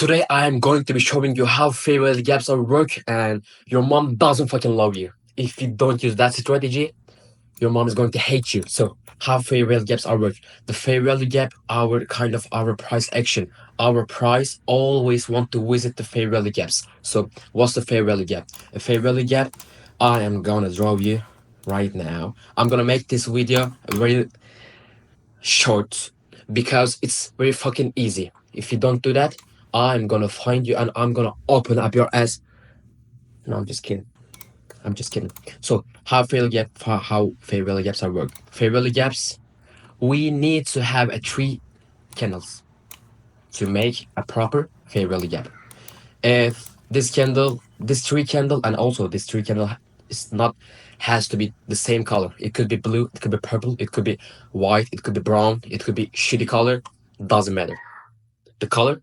Today I am going to be showing you how fair value gaps are work, and your mom doesn't fucking love you. If you don't use that strategy, your mom is going to hate you. So how fair value gaps are work. The fair value gap, our price action. Our price always want to visit the fair value gaps. So what's the fair value gap? A fair value gap, I am gonna draw you right now. I'm gonna make this video very short because it's very fucking easy. If you don't do that, I'm gonna find you and I'm gonna open up your ass. No, I'm just kidding. I'm just kidding. So how fair value gaps are work. Fair value gaps, we need to have a three candles to make a proper fair value gap. If this three candle, and also this three candle is not has to be the same color. It could be blue, it could be purple, it could be white, it could be brown, it could be shitty color. Doesn't matter. The color,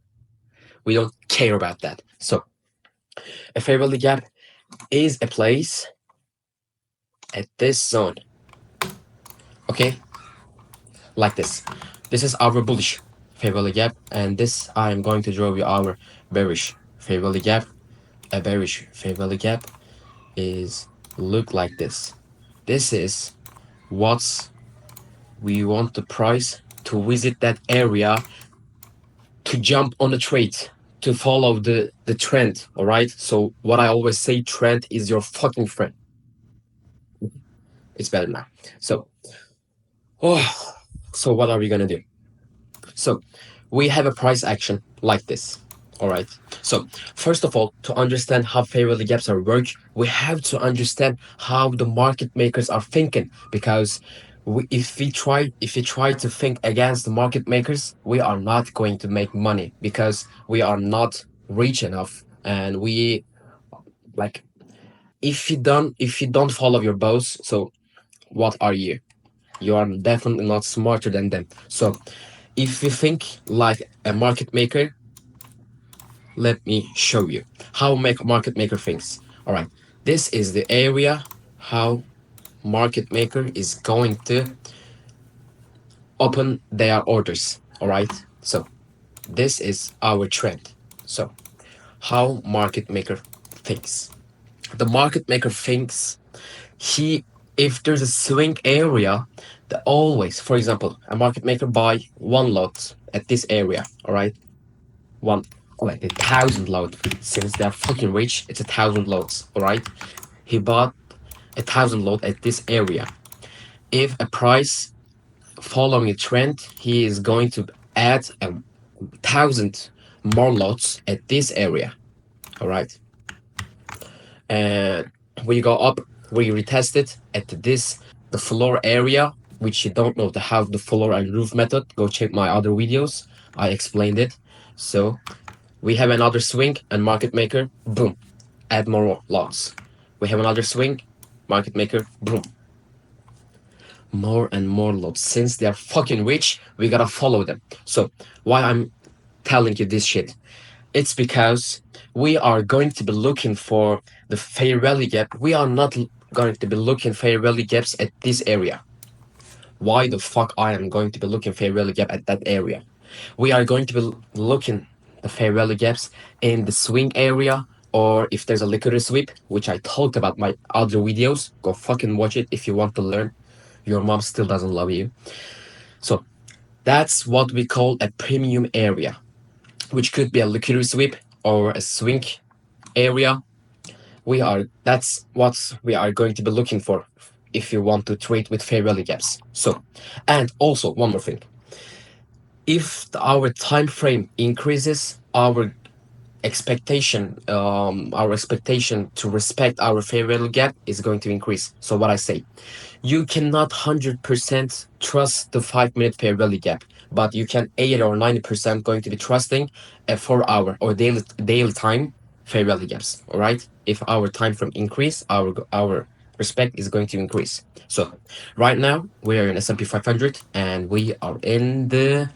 we don't care about that. So a fair value gap is a place at this zone. Okay, like this. This is our bullish fair value gap, and this I am going to draw you our bearish fair value gap. A bearish fair value gap is look like this. This is what we want the price to visit that area, to jump on the trade, to follow the trend. All right, so what I always say, trend is your fucking friend. It's better now. So so what are we gonna do? So we have a price action like this. All right, so first of all, to understand how fair value gaps are work, we have to understand how the market makers are thinking, because if we try to think against the market makers, we are not going to make money, because we are not rich enough, and we like, if you don't follow your boss, so what are you? You are definitely not smarter than them. So if you think like a market maker, let me show you how market maker thinks. All right, this is the area how market maker is going to open their orders. All right, so this is our trend. So how market maker thinks. The market maker thinks, if there's a swing area, the always, for example, a market maker buy one lot at this area. All right, one, like 1,000 load. Since they're fucking rich, it's 1,000 loads. All right, he bought 1,000 load at this area. If a price following a trend, he is going to add 1,000 more lots at this area. All right, and we go up, we retest it at the floor area, which you don't know how the floor and roof method, go check my other videos, I explained it. So we have another swing, and market maker, boom, add more lots. We have another swing, market maker, boom, more and more lots. Since they are fucking rich, we gotta follow them. So why I'm telling you this shit, it's because we are going to be looking for the fair value gap. We are not going to be looking fair value gaps at this area. Why the fuck I am going to be looking fair value gap at that area? We are going to be looking the fair value gaps in the swing area, or if there's a liquidity sweep, which I talked about my other videos. Go fucking watch it if you want to learn. Your mom still doesn't love you. So that's what we call a premium area, which could be a liquidity sweep or a swing area. That's what we are going to be looking for if you want to trade with fair value gaps. So, and also one more thing, if our time frame increases, our expectation to respect our fair value gap is going to increase. So what I say, you cannot 100% trust the 5-minute fair value gap, but you can 80 or 90% going to be trusting a 4-hour or daily time fair value gaps. All right, if our time frame increase, our respect is going to increase. So right now we are in S&P 500, and we are in the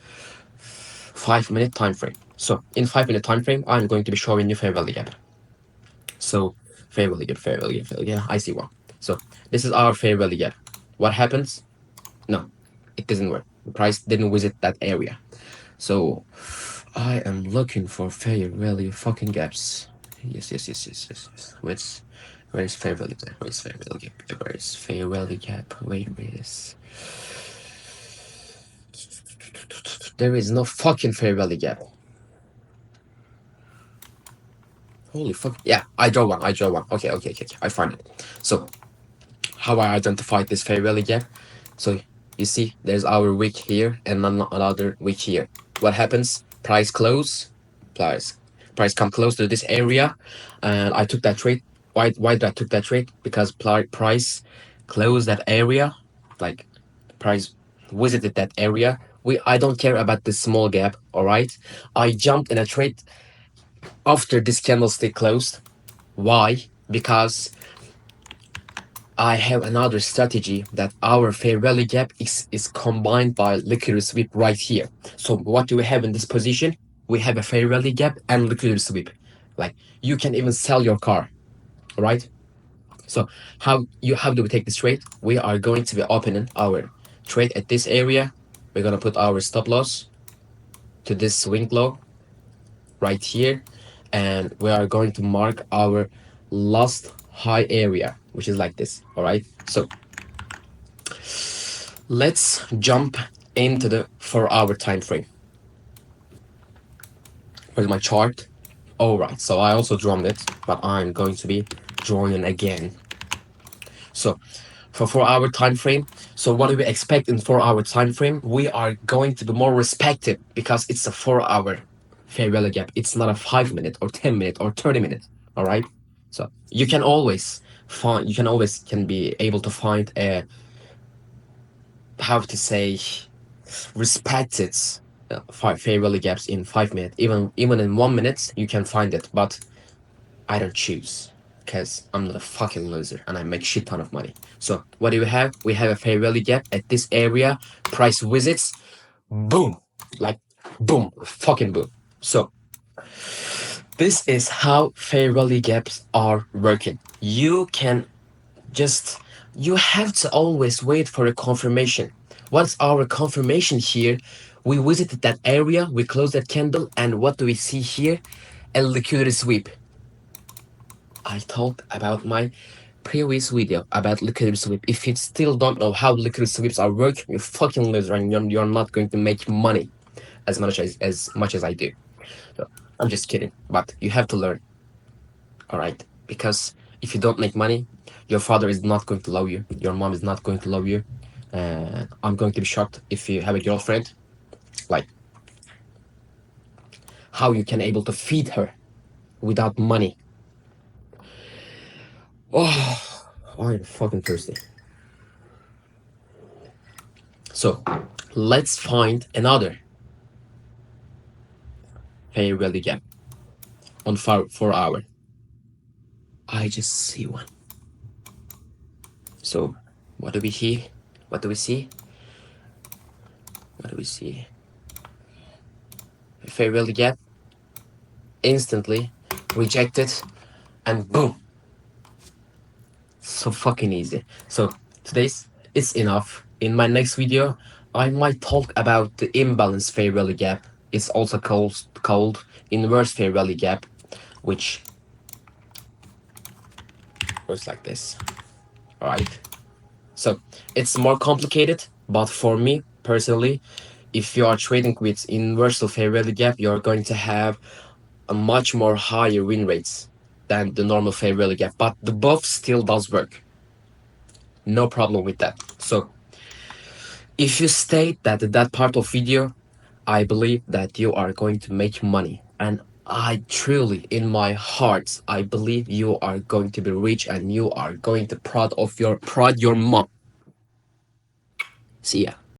5-minute time frame. So in 5-minute time frame, I'm going to be showing you fair value gap. So fair value gap, fair value gap, fair value gap. I see one. So this is our fair value gap. What happens? No, it doesn't work. The price didn't visit that area. So I am looking for fair value fucking gaps. Yes. Where's fair value gap? Where's fair value gap? Where's fair value gap? Where is? There is no fucking fair value gap. Holy fuck. Yeah, I draw one. Okay. I find it. So, how I identified this fair value gap? So, you see, there's our wick here and another wick here. What happens? Price close, price come close to this area, and I took that trade. Why did I took that trade? Because price closed that area, like price visited that area. I don't care about this small gap. All right, I jumped in a trade after this candlestick closed. Why? Because I have another strategy that our fair value gap is combined by liquidity sweep right here. So what do we have in this position? We have a fair value gap and liquidity sweep. Like you can even sell your car, right? So how do we take this trade? We are going to be opening our trade at this area. We're gonna put our stop loss to this swing low right here, and we are going to mark our last high area, which is like this. All right, so let's jump into the 4-hour time frame. Where's my chart? All right, so I also drawn it, but I'm going to be drawing it again. So for 4-hour time frame, so what do we expect in 4-hour time frame? We are going to be more respected because it's a 4-hour fair value gap. It's not a 5-minute or 10-minute or 30-minute. All right, so you can always can be able to find a, how to say, respected fair value gaps in 5 minutes. Even in 1 minute you can find it, but I don't choose because I'm not a fucking loser and I make shit ton of money. So what do we have? We have a fair value gap at this area. Price visits, boom, like boom, fucking boom. So this is how fair value gaps are working. You have to always wait for a confirmation. Once our confirmation here, we visited that area, we close that candle, and what do we see here? A liquidity sweep. I talked about my previous video about liquidity sweep. If you still don't know how liquidity sweeps are working, you're fucking loser and you're not going to make money as much as I do. So I'm just kidding, but you have to learn. All right, because if you don't make money, your father is not going to love you. Your mom is not going to love you. I'm going to be shocked if you have a girlfriend, like how you can able to feed her without money. Oh, I'm fucking thirsty. So let's find another fair value gap on 4-hour. I just see one. So what do we see? What do we see? What do we see? A fair value gap, instantly rejected, and boom. So fucking easy. So today's it's enough. In my next video, I might talk about the imbalance fair value gap. It's also called inverse fair value gap, which works like this. All right. So it's more complicated, but for me personally, if you are trading with inversal fair value gap, you're going to have a much more higher win rates than the normal fair value gap. But the both still does work. No problem with that. So if you state that part of video, I believe that you are going to make money. And I truly, in my heart, I believe you are going to be rich and you are going to prod your mom. See ya.